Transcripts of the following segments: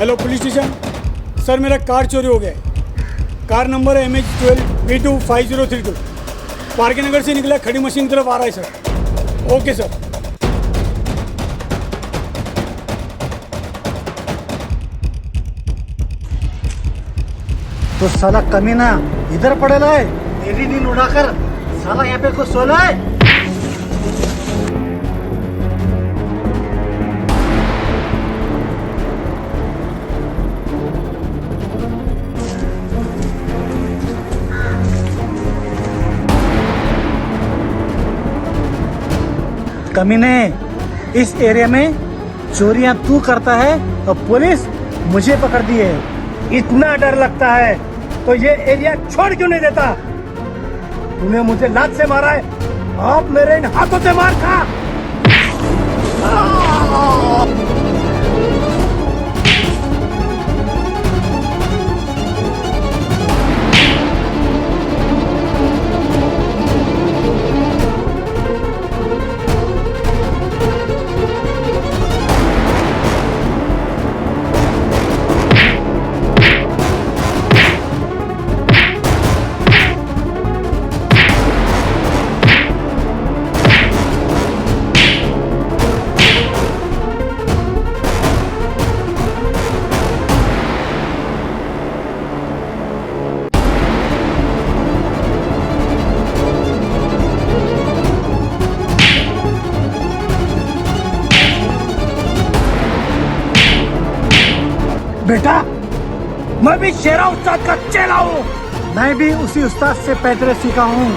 Hello police station. Sir मेरा car चोरी हो गया है। कार नंबर है MH12B25032। पार्के नगर से निकला, खड़ी मशीन की तरफ आ रहा है सर। Okay sir. तो साला कमीना इधर पड़ेला है, मेरी नींद उड़ाकर साला यहाँ पे कुछ सोला है। कमीने, इस एरिया में चोरियां तू करता है और पुलिस मुझे पकड़ दी है। इतना डर लगता है तो ये एरिया छोड़ क्यों नहीं देता? तूने मुझे लात से मारा है, अब मेरे इन हाथों से मार खा। बेटा, मैं भी शेरा उस्ताद का चेला हूँ। मैं भी उसी उस्ताद से पैदरे सीखा हूँ।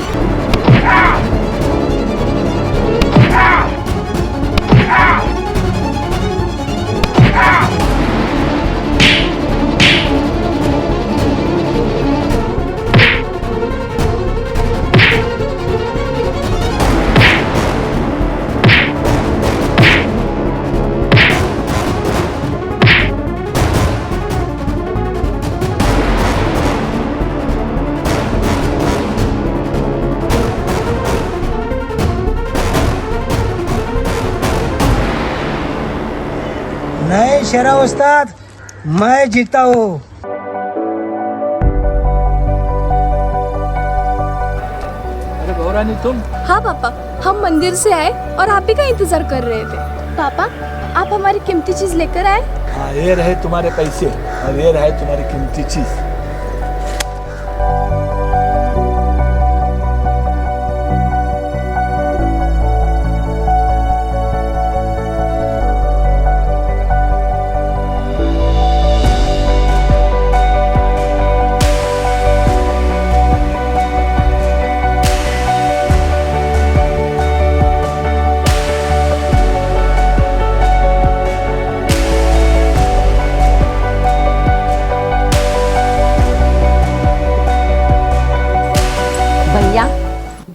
नहीं शेरा उस्ताद, मैं जीता हूँ। अरे गौरानी तुम? हाँ पापा, हम मंदिर से आए और आप ही का इंतजार कर रहे थे। पापा, आप हमारी कीमती चीज लेकर आए। हाँ, ये रहे तुम्हारे पैसे और ये रहे तुम्हारी कीमती चीज।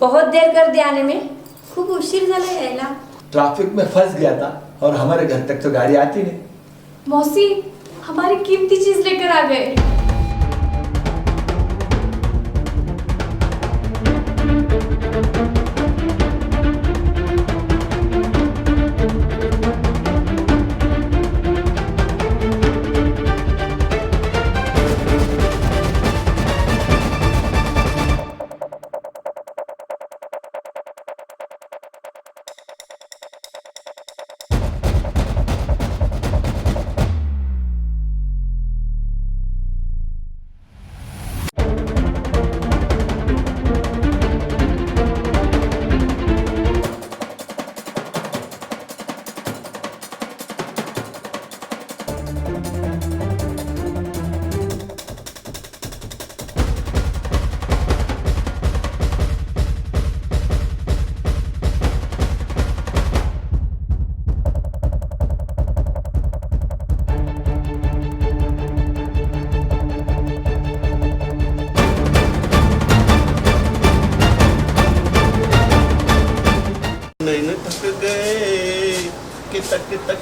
बहुत देर कर दिया आने में, खूप उशीर झाला यायला। ट्रैफिक में फंस गया था और हमारे घर तक तो गाड़ी आती नहीं। मौसी, हमारी कीमती चीज लेकर आ गए।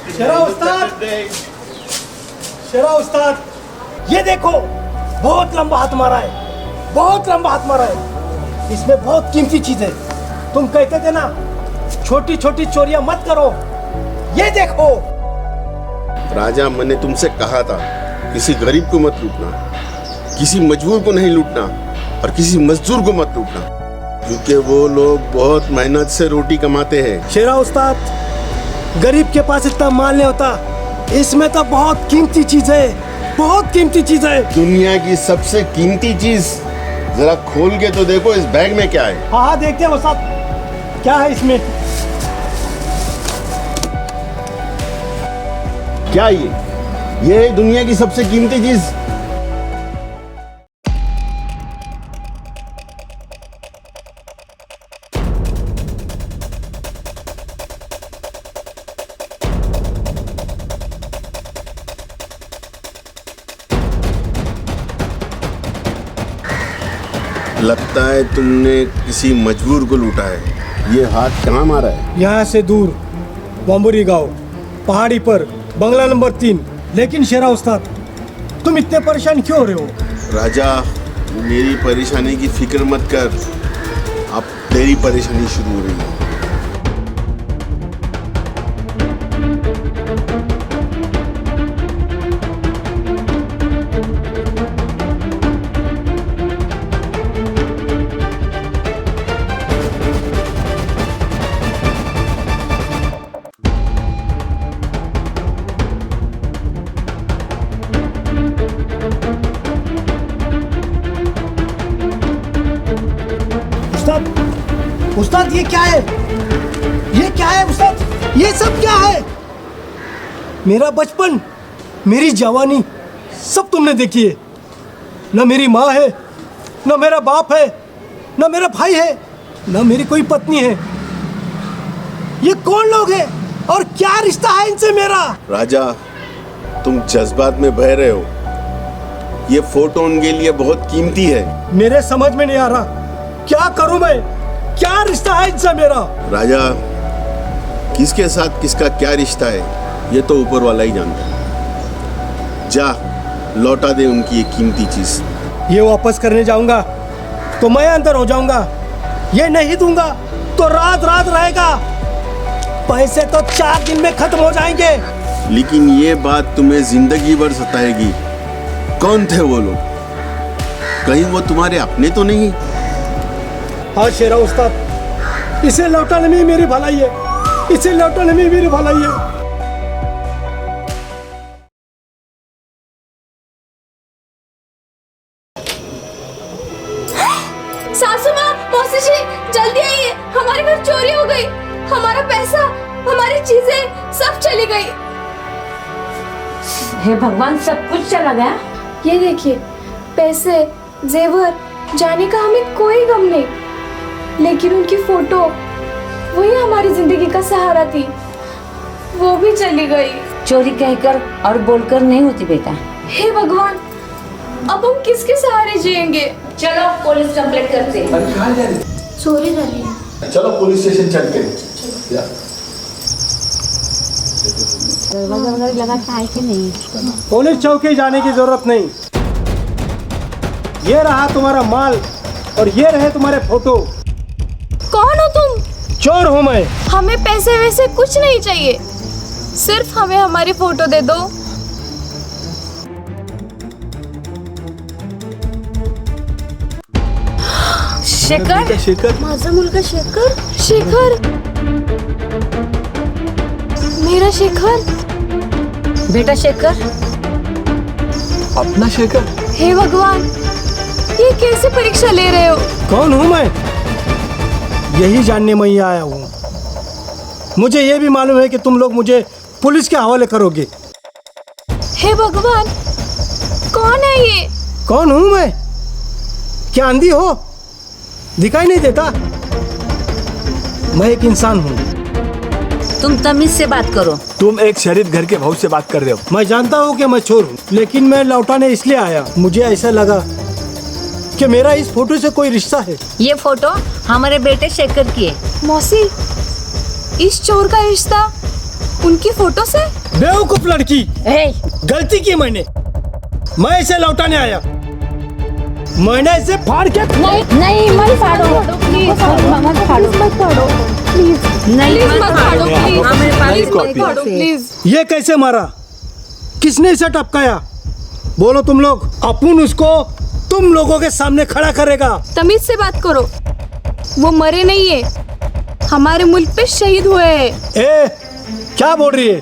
शेरा उस्ताद, शेरा उस्ताद, ये देखो, बहुत लंबा हाथ मारा है, बहुत लंबा हाथ मारा है। इसमें बहुत कीमती चीज है। तुम कहते थे ना, छोटी छोटी चोरियां मत करो। ये देखो। राजा, मैंने तुमसे कहा था किसी गरीब को मत लूटना, किसी मजबूर को नहीं लूटना और किसी मजदूर को मत लूटना, क्योंकि वो लोग बहुत मेहनत से रोटी कमाते हैं। शेरा उस्ताद, गरीब के पास इतना माल नहीं होता, इसमें तो बहुत कीमती चीज है, बहुत कीमती चीज है। दुनिया की सबसे कीमती चीज जरा खोल के तो देखो, इस बैग में क्या है। हाँ देखते हैं उस्ताद, क्या है इसमें। क्या ये है दुनिया की सबसे कीमती चीज। लगता है तुमने किसी मजबूर को लूटा है। ये हाथ कहाँ मारा है? यहाँ से दूर बम्बुरी गांव, पहाड़ी पर, बंगला नंबर 3। लेकिन शेरा उस्ताद, तुम इतने परेशान क्यों हो रहे हो? राजा, मेरी परेशानी की फिक्र मत कर, अब तेरी परेशानी शुरू हो रही है। उस्ताद ये क्या है? ये क्या है उस्ताद? ये सब क्या है? मेरा बचपन, मेरी जवानी सब तुमने देखी है। न मेरी माँ है, न मेरा बाप है, न मेरा भाई है, न मेरी कोई पत्नी है। ये कौन लोग हैं और क्या रिश्ता है इनसे मेरा? राजा, तुम जज्बात में बह रहे हो। ये फोटो उनके लिए बहुत कीमती है। मेरे समझ में नहीं आ रहा, क्या करूं मैं? क्या रिश्ता है इनसे मेरा? राजा, किसके साथ किसका क्या रिश्ता है ये तो ऊपर वाला ही जानता है। जा, लौटा दे उनकी ये कीमती चीज। ये वापस करने जाऊंगा तो मैं अंदर हो जाऊंगा, ये नहीं दूंगा तो रात रात रहेगा। पैसे तो 4 दिन में खत्म हो जाएंगे। लेकिन ये बात तुम्हें जिंदगी भर सताएगी। कौन थे वो लोग? कहीं वो तुम्हारे अपने तो नहीं? हाँ शेरा उस्ताद, इसे लौटाने में मेरी भलाई है, इसे लौटाने में मेरी भलाई है। सासू माँ, मौसी जी, जल्दी आइए, हमारे घर चोरी हो गई। हमारा पैसा, हमारी चीजें सब चली गई। हे भगवान, सब कुछ चला गया। ये देखिए, पैसे, जेवर जाने का हमें कोई गम नहीं, लेकिन उनकी फोटो, वही हमारी जिंदगी का सहारा थी, वो भी चली गई। चोरी कहकर और बोलकर नहीं होती बेटा। हे भगवान, अब हम किसके सहारे जिएंगे? चलो पुलिस कंप्लेंट करते हैं। अरे कहाँ जा रही? चोरी कर रही है। चलो पुलिस स्टेशन चलते हैं। दरवाजा वगैरह लगा के आए कि नहीं? पुलिस चौकी जाने की जरूरत नहीं। ये रहा तुम्हारा माल और ये रहे तुम्हारे फोटो। कौन हो तुम? चोर हूँ मैं। हमें पैसे वैसे कुछ नहीं चाहिए, सिर्फ हमें हमारी फोटो दे दो। शेखर, शेखर, माझा मुलगा शेखर? शेखर, मेरा शेखर? बेटा शेखर, अपना शेखर। हे भगवान, ये कैसे परीक्षा ले रहे हो? कौन हूँ मैं? यही जानने मैं ही आया हूँ। मुझे ये भी मालूम है कि तुम लोग मुझे पुलिस के हवाले करोगे। हे भगवान, कौन है ये? कौन हूँ मैं? क्या अंधी हो? दिखाई नहीं देता? मैं एक इंसान हूँ। तुम तमीज से बात करो। तुम एक शरीफ घर के बहू से बात कर रहे हो। मैं जानता हूँ कि मैं चोर हूँ, लेकिन मैं लौटाने इसलिए आया। मुझे ऐसा लगा कि मेरा इस फोटो से कोई रिश्ता है। ये फोटो हमारे बेटे शेखर की है। मौसी, इस चोर का रिश्ता उनकी फोटो से? बेवकूफ लड़की, गलती की मैंने। मैं इसे लौटाने आया। मैंने इसे फाड़ के नहीं मत फाड़ो, प्लीज मत फाड़ो, मत फाड़ो, प्लीज नहीं मत फाड़ो, प्लीज हमें मत फाड़ो, प्लीज। ये कैसे मारा? किसने इसे टपकाया? बोलो तुम लोग। अपुन उसको तुम लोगों के सामने खड़ा करेगा। तमीज से बात करो। वो मरे नहीं है, हमारे मुल्क पे शहीद हुए हैं। ए, क्या बोल रही है?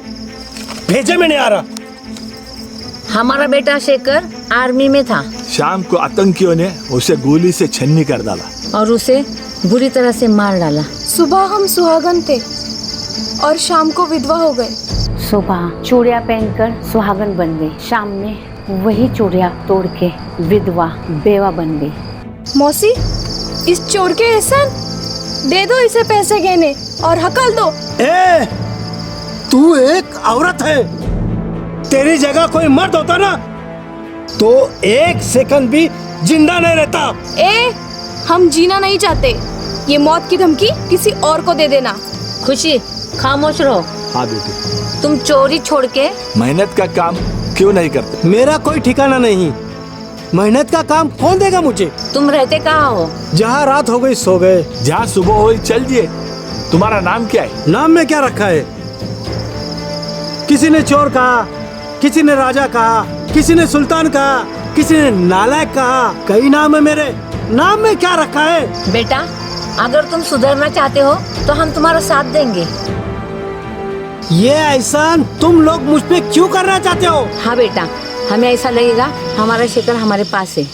भेजे में नहीं आ रहा। हमारा बेटा शेखर आर्मी में था शाम को आतंकियों ने उसे गोली से छन्नी कर डाला और उसे बुरी तरह से मार डाला। सुबह हम सुहागन थे और शाम को विधवा हो गए। सुबह चूड़िया पहनकर सुहागन बन गई, शाम में वही चूड़िया तोड़ के विधवा बेवा बन गई। मौसी, इस चोर के एहसान दे दो, इसे पैसे गहने और हकल दो। ए, तू एक औरत है। तेरी जगह कोई मर्द होता ना तो एक सेकंड भी जिंदा नहीं रहता। ए, हम जीना नहीं चाहते। ये मौत की धमकी किसी और को दे देना। खुशी, खामोश रहो। हाँ बेटी, तुम चोरी छोड़ के मेहनत का काम क्यों नहीं करते? मेरा कोई ठिकाना नहीं। मेहनत का काम कौन देगा मुझे? तुम रहते कहाँ हो? जहाँ रात हो गई सो गए। जहाँ सुबह हो चल दिए। तुम्हारा नाम क्या है? नाम में क्या रखा है? किसी ने चोर कहा, किसी ने राजा कहा, किसी ने सुल्तान कहा, किसी ने नालायक कहा। कई नाम है मेरे। नाम में क्या रखा है? बेटा, अगर तुम सुधरना चाहते हो तो हम तुम्हारा साथ देंगे। ये एहसान तुम लोग मुझ पे क्यों करना चाहते हो? हाँ बेटा, हमें ऐसा लगेगा हमारा शेखर हमारे पास है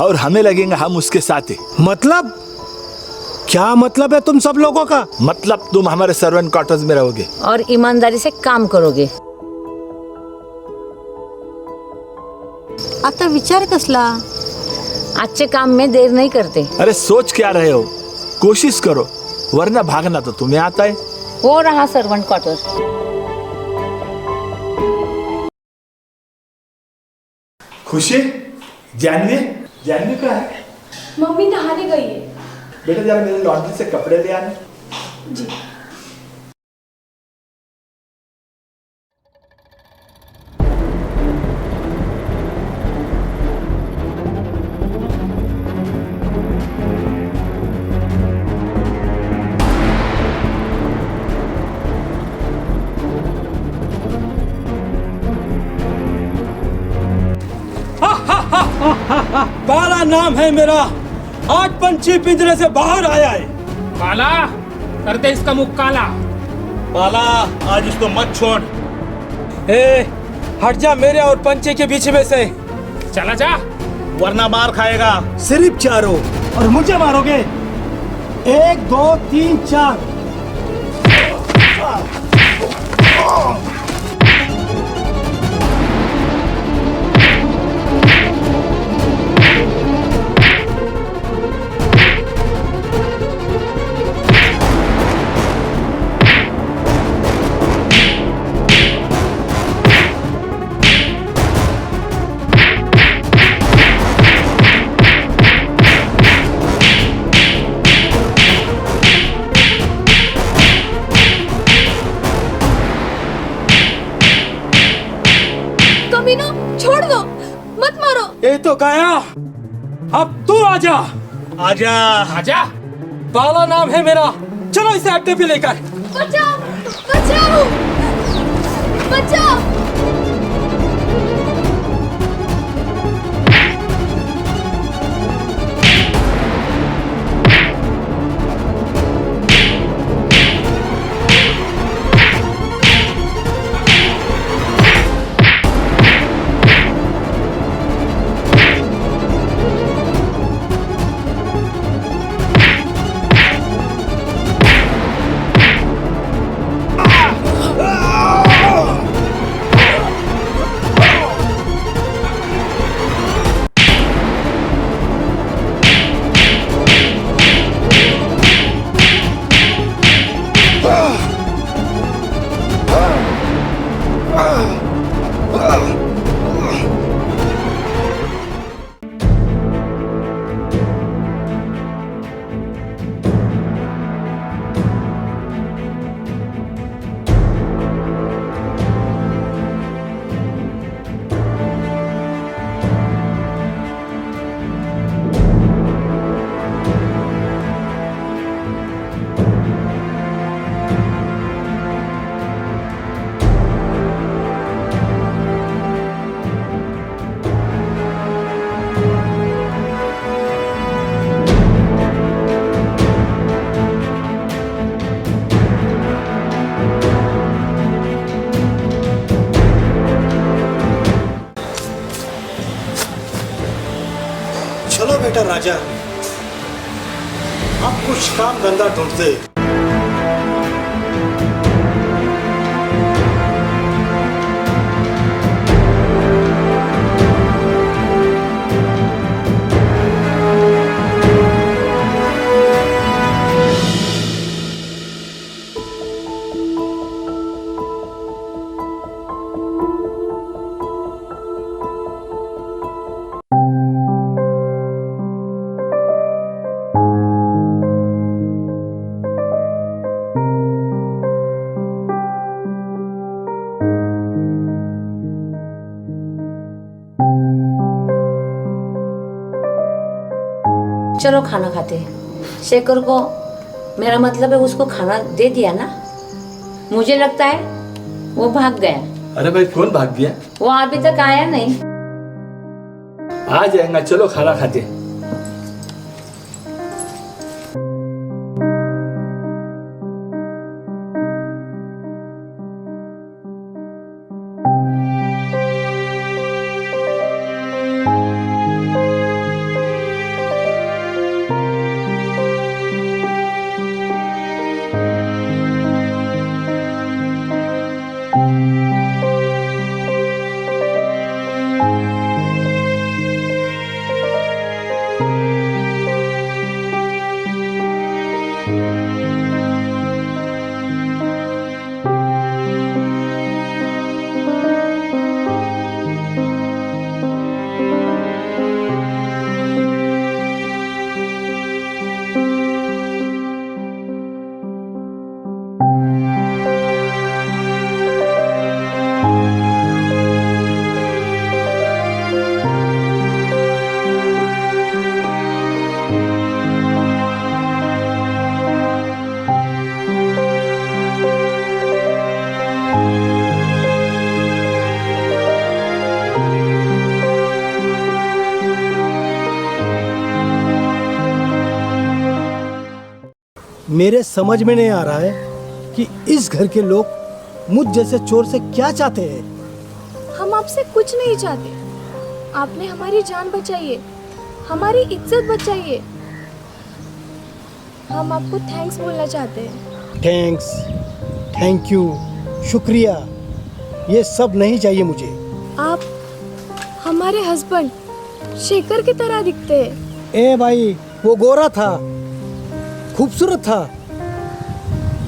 और हमें लगेगा हम उसके साथ है। मतलब क्या मतलब है तुम सब लोगों का? मतलब तुम हमारे सर्वेंट क्वार्टर्स में रहोगे और ईमानदारी से काम करोगे। आता विचार कसला? अच्छे काम में देर नहीं करते। अरे सोच क्या रहे हो? कोशिश करो, वरना भागना तो तुम्हें आता है। वो रहा सर्वेंट क्वार्टर। खुशी, जानवी कहाँ है? मम्मी नहाने गई है। बेटा जरा मेरे लॉन्ड्री से कपड़े ले आने। जी। बाला नाम है मेरा। आज पंछी पिंजरे से बाहर आया है। काला कर दे इसका मुख काला। बाला, आज इसको मत छोड़। ए, हट जा मेरे और पंछी के बीच में से, चला जा, वरना मार खाएगा। सिर्फ चारों और मुझे मारोगे। 1 2 3 4। छोड़ दो, मत मारो। ये तो गया, अब तू आजा। आजा आजा। बाला नाम है मेरा। चलो इसे अड्डे पे लेकर। बचाओ, बचाओ, बचाओ। चलो बेटा राजा, आप कुछ काम धंधा ढूंढते। चलो खाना खाते हैं। शेखर को, मेरा मतलब है उसको खाना दे दिया ना? मुझे लगता है वो भाग गया। अरे भाई कौन भाग गया? वो अभी तक आया नहीं। आ जाएगा, चलो खाना खाते हैं। मेरे समझ में नहीं आ रहा है कि इस घर के लोग मुझ जैसे चोर से क्या चाहते हैं। हम आपसे कुछ नहीं चाहते। आपने हमारी जान बचाई है, हमारी इज्जत बचाई है। हम आपको थैंक्स बोलना चाहते हैं। थैंक्स, थैंक यू, शुक्रिया, ये सब नहीं चाहिए मुझे। आप हमारे हस्बैंड शेखर की तरह दिखते हैं। ए भाई, वो गोरा था, खूबसूरत था,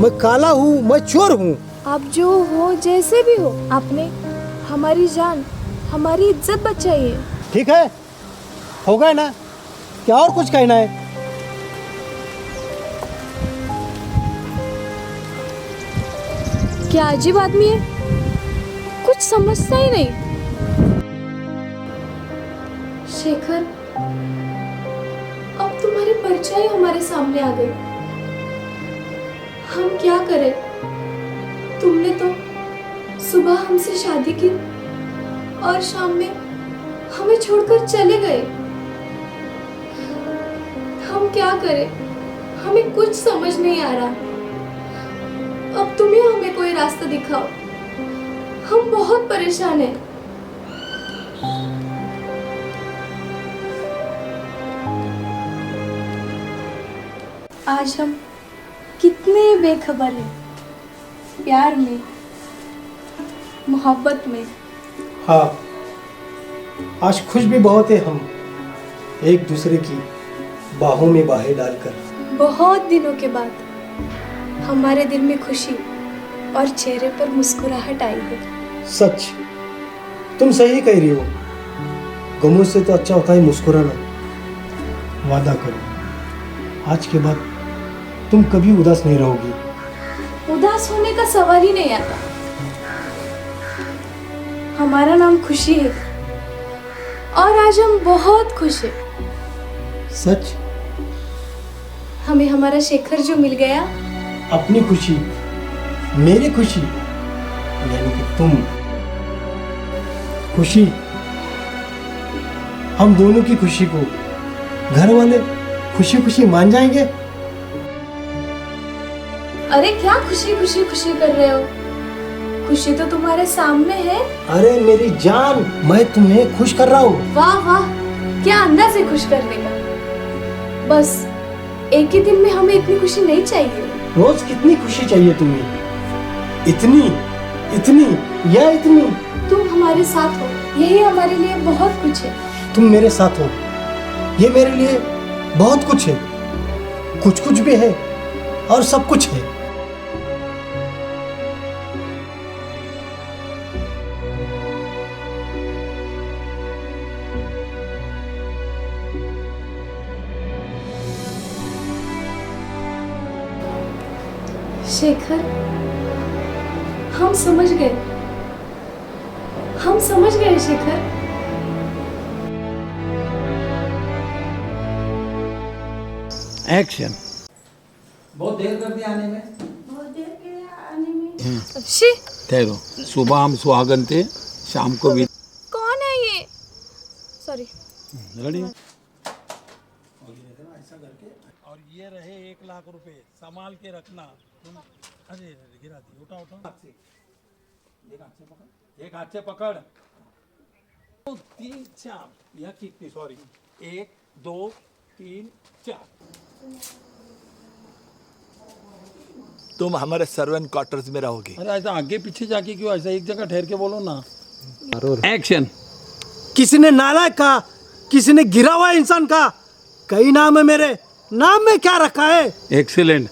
मैं काला हूँ, मैं चोर हूँ। आप जो हो, जैसे भी हो, आपने हमारी जान, हमारी इज्जत बचाई है। ठीक है, हो गया ना? क्या और कुछ कहना है? क्या अजीब आदमी है, कुछ समझता ही नहीं। शेखर, अब तुम्हारी परछाई हमारे सामने आ गई। हम क्या करें? तुमने तो सुबह हमसे शादी की और शाम में हमें छोड़कर चले गए। हम क्या करें? हमें कुछ समझ नहीं आ रहा। अब तुम ही हमें कोई रास्ता दिखाओ, हम बहुत परेशान हैं। आज हम कितने बेखबर हैं, प्यार में, मोहब्बत में। हाँ, आज खुश भी बहुत है हम, एक दूसरे की बाहों में बाहें डालकर। बहुत दिनों के बाद हमारे दिल में खुशी और चेहरे पर मुस्कुराहट आई है। सच, तुम सही कह रही हो। गमों से तो अच्छा होता है मुस्कुराना। वादा करो, आज के बाद तुम कभी उदास नहीं रहोगी। उदास होने का सवाल ही नहीं आता। हमारा नाम खुशी है और आज हम बहुत खुश हैं। सच? हमें हमारा शेखर जो मिल गया। अपनी खुशी, मेरी खुशी, यानी कि तुम खुशी, हम दोनों की खुशी को घर वाले खुशी खुशी मान जाएंगे। अरे क्या खुशी खुशी खुशी कर रहे हो? खुशी तो तुम्हारे सामने है। अरे मेरी जान, मैं तुम्हें खुश कर रहा हूँ। वाह वाह, क्या अंदाज है खुश करने का। बस एक ही दिन में हमें इतनी खुशी नहीं चाहिए। रोज कितनी खुशी चाहिए तुम्हें? इतनी, इतनी या इतनी? तुम हमारे साथ हो, यही हमारे लिए बहुत कुछ है। तुम मेरे साथ हो, ये मेरे लिए बहुत कुछ है। कुछ कुछ भी है और सब कुछ है। शेखर, हम समझ गए, हम समझ गए शेखर। एक्शन। बहुत देर कर दिया आने में। शी, ठहरो, सुबह हम सुहागन थे, शाम को भी। कौन है ये? सॉरी। रेडी। और ये रहे 1 लाख रुपए, संभाल के रखना। तुम अरे गिरा दी, उठा उठा। एक हाथ से पकड़। 3 4 या कितनी? सॉरी, 1 2 3 4। तुम हमारे सर्वेंट क्वार्टर्स में रहोगे। अरे ऐसा आगे पीछे जाके क्यों? ऐसा एक जगह ठहर के बोलो ना। एक्शन। किसी ने नालायक कहा, किसी ने गिरा हुआ इंसान कहा। कई नाम है मेरे, नाम में क्या रखा है? एक्सीलेंट।